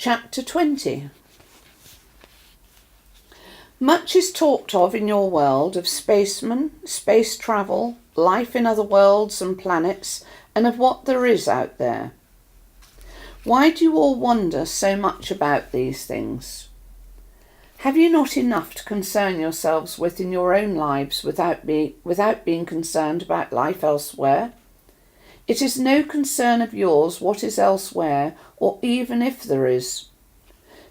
Chapter 20. Much is talked of in your world of spacemen, space travel, life in other worlds and planets, and of what there is out there. Why do you all wonder so much about these things? Have you not enough to concern yourselves with in your own lives without being concerned about life elsewhere? It is no concern of yours what is elsewhere, or even if there is.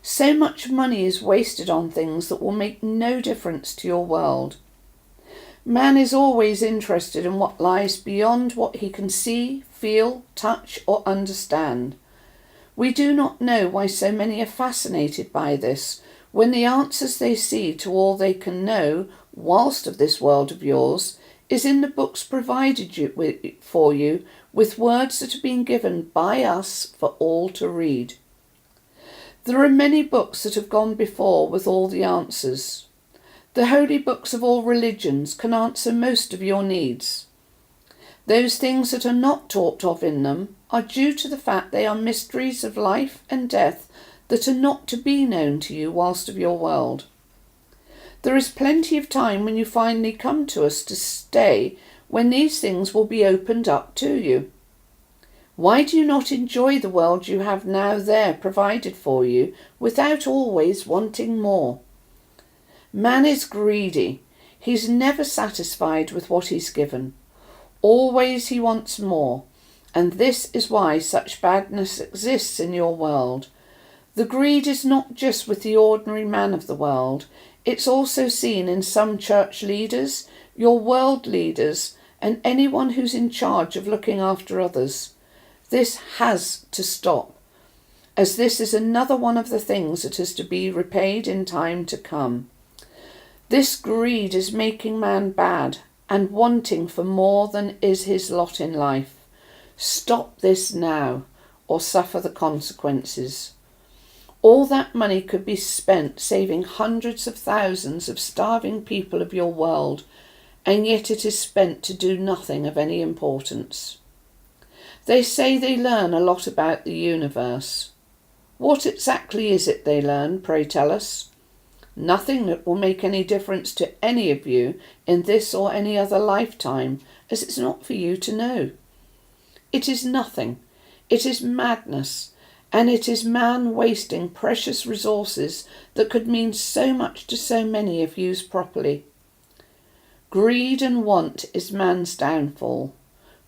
So much money is wasted on things that will make no difference to your world. Man is always interested in what lies beyond what he can see, feel, touch, or understand. We do not know why so many are fascinated by this, when the answers they see to all they can know, whilst of this world of yours, is in the books provided for you with words that have been given by us for all to read. There are many books that have gone before with all the answers. The holy books of all religions can answer most of your needs. Those things that are not talked of in them are due to the fact they are mysteries of life and death that are not to be known to you whilst of your world. There is plenty of time when you finally come to us to stay, when these things will be opened up to you. Why do you not enjoy the world you have now there provided for you without always wanting more? Man is greedy. He's never satisfied with what he's given. Always he wants more, and this is why such badness exists in your world. The greed is not just with the ordinary man of the world. It's also seen in some church leaders, your world leaders, and anyone who's in charge of looking after others. This has to stop, as this is another one of the things that is to be repaid in time to come. This greed is making man bad and wanting for more than is his lot in life. Stop this now, or suffer the consequences. All that money could be spent saving hundreds of thousands of starving people of your world, and yet it is spent to do nothing of any importance. They say they learn a lot about the universe. What exactly is it they learn, pray tell us? Nothing that will make any difference to any of you in this or any other lifetime, as it's not for you to know. It is nothing. It is madness, and it is man wasting precious resources that could mean so much to so many if used properly. Greed and want is man's downfall.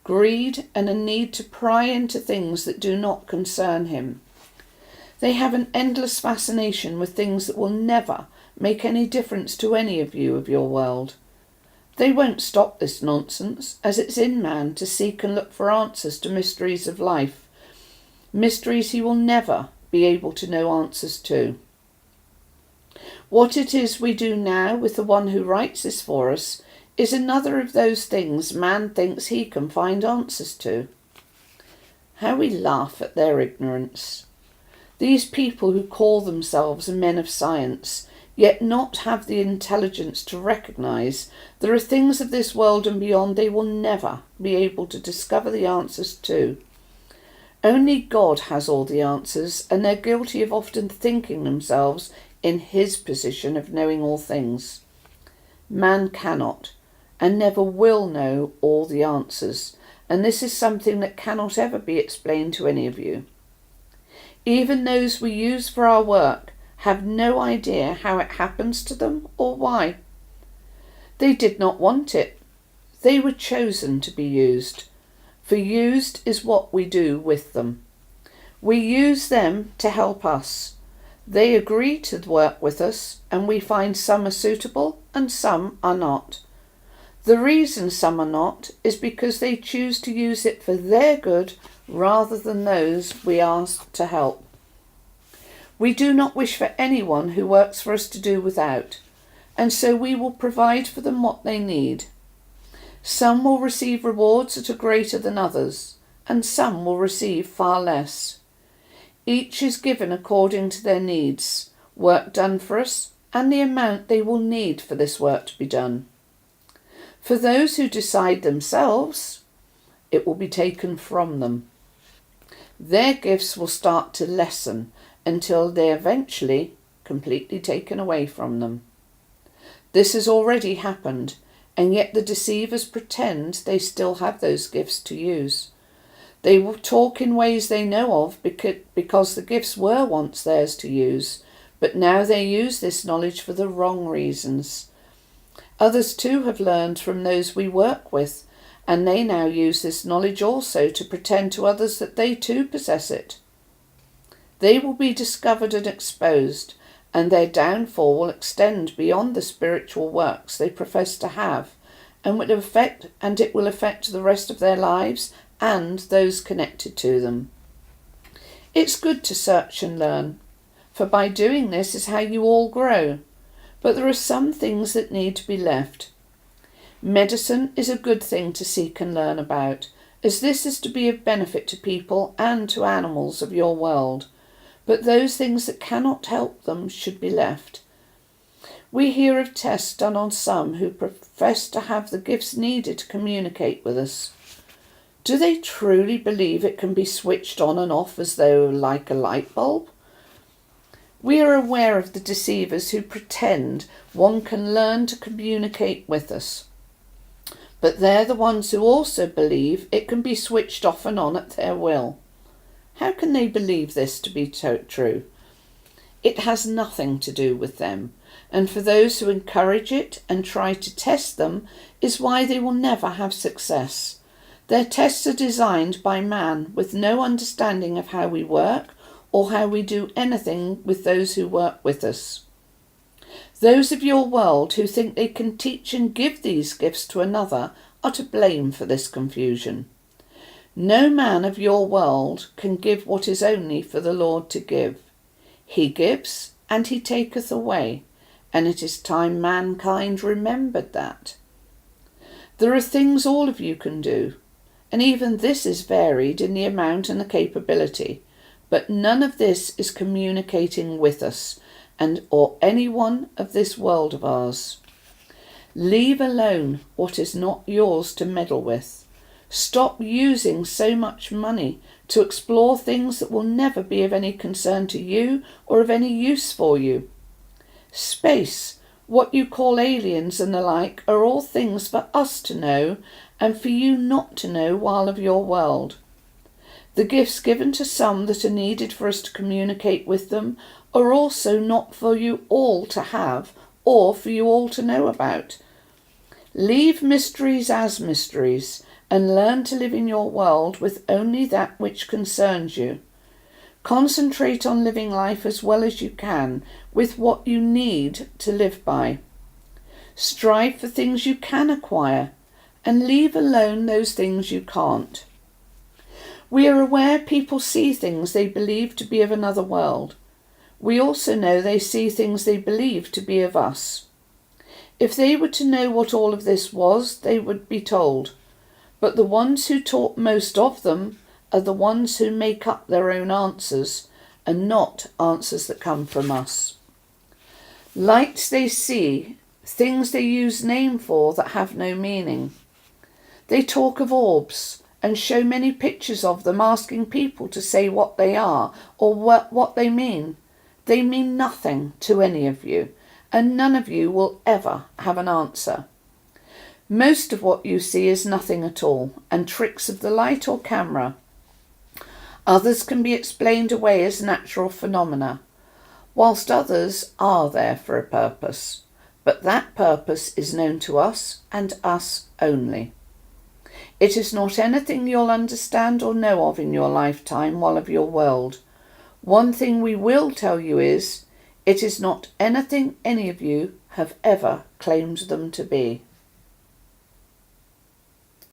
Greed and a need to pry into things that do not concern him. They have an endless fascination with things that will never make any difference to any of you of your world. They won't stop this nonsense, as it's in man to seek and look for answers to mysteries of life, mysteries he will never be able to know answers to. What it is we do now with the one who writes this for us is another of those things man thinks he can find answers to. How we laugh at their ignorance. These people who call themselves men of science, yet not have the intelligence to recognise there are things of this world and beyond they will never be able to discover the answers to. Only God has all the answers, and they're guilty of often thinking themselves in his position of knowing all things. Man cannot and never will know all the answers, and this is something that cannot ever be explained to any of you. Even those we use for our work have no idea how it happens to them or why. They did not want it. They were chosen to be used, for used is what we do with them. We use them to help us. They agree to work with us, and we find some are suitable and some are not. The reason some are not is because they choose to use it for their good rather than those we ask to help. We do not wish for anyone who works for us to do without, and so we will provide for them what they need. Some will receive rewards that are greater than others, and some will receive far less. Each is given according to their needs, work done for us, and the amount they will need for this work to be done. For those who decide themselves, it will be taken from them. Their gifts will start to lessen, until they're eventually completely taken away from them. This has already happened, and yet the deceivers pretend they still have those gifts to use. They will talk in ways they know of because the gifts were once theirs to use, but now they use this knowledge for the wrong reasons. Others too have learned from those we work with, and they now use this knowledge also to pretend to others that they too possess it. They will be discovered and exposed, and their downfall will extend beyond the spiritual works they profess to have, and it will affect the rest of their lives and those connected to them. It's good to search and learn, for by doing this is how you all grow, but there are some things that need to be left. Medicine is a good thing to seek and learn about, as this is to be of benefit to people and to animals of your world, but those things that cannot help them should be left. We hear of tests done on some who profess to have the gifts needed to communicate with us. Do they truly believe it can be switched on and off as though like a light bulb? We are aware of the deceivers who pretend one can learn to communicate with us, but they're the ones who also believe it can be switched off and on at their will. How can they believe this to be true? It has nothing to do with them, and for those who encourage it and try to test them is why they will never have success. Their tests are designed by man with no understanding of how we work or how we do anything with those who work with us. Those of your world who think they can teach and give these gifts to another are to blame for this confusion. No man of your world can give what is only for the Lord to give. He gives and he taketh away, and it is time mankind remembered that. There are things all of you can do, and even this is varied in the amount and the capability, but none of this is communicating with us or anyone of this world of ours. Leave alone what is not yours to meddle with. Stop using so much money to explore things that will never be of any concern to you or of any use for you. Space, what you call aliens and the like, are all things for us to know and for you not to know while of your world. The gifts given to some that are needed for us to communicate with them are also not for you all to have or for you all to know about. Leave mysteries as mysteries and learn to live in your world with only that which concerns you. Concentrate on living life as well as you can with what you need to live by. Strive for things you can acquire and leave alone those things you can't. We are aware people see things they believe to be of another world. We also know they see things they believe to be of us. If they were to know what all of this was, they would be told. But the ones who talk most of them are the ones who make up their own answers and not answers that come from us. Lights they see, things they use name for that have no meaning. They talk of orbs and show many pictures of them, asking people to say what they are or what they mean. They mean nothing to any of you, and none of you will ever have an answer. Most of what you see is nothing at all, and tricks of the light or camera. Others can be explained away as natural phenomena, whilst others are there for a purpose, but that purpose is known to us and us only. It is not anything you'll understand or know of in your lifetime while of your world. One thing we will tell you is, it is not anything any of you have ever claimed them to be.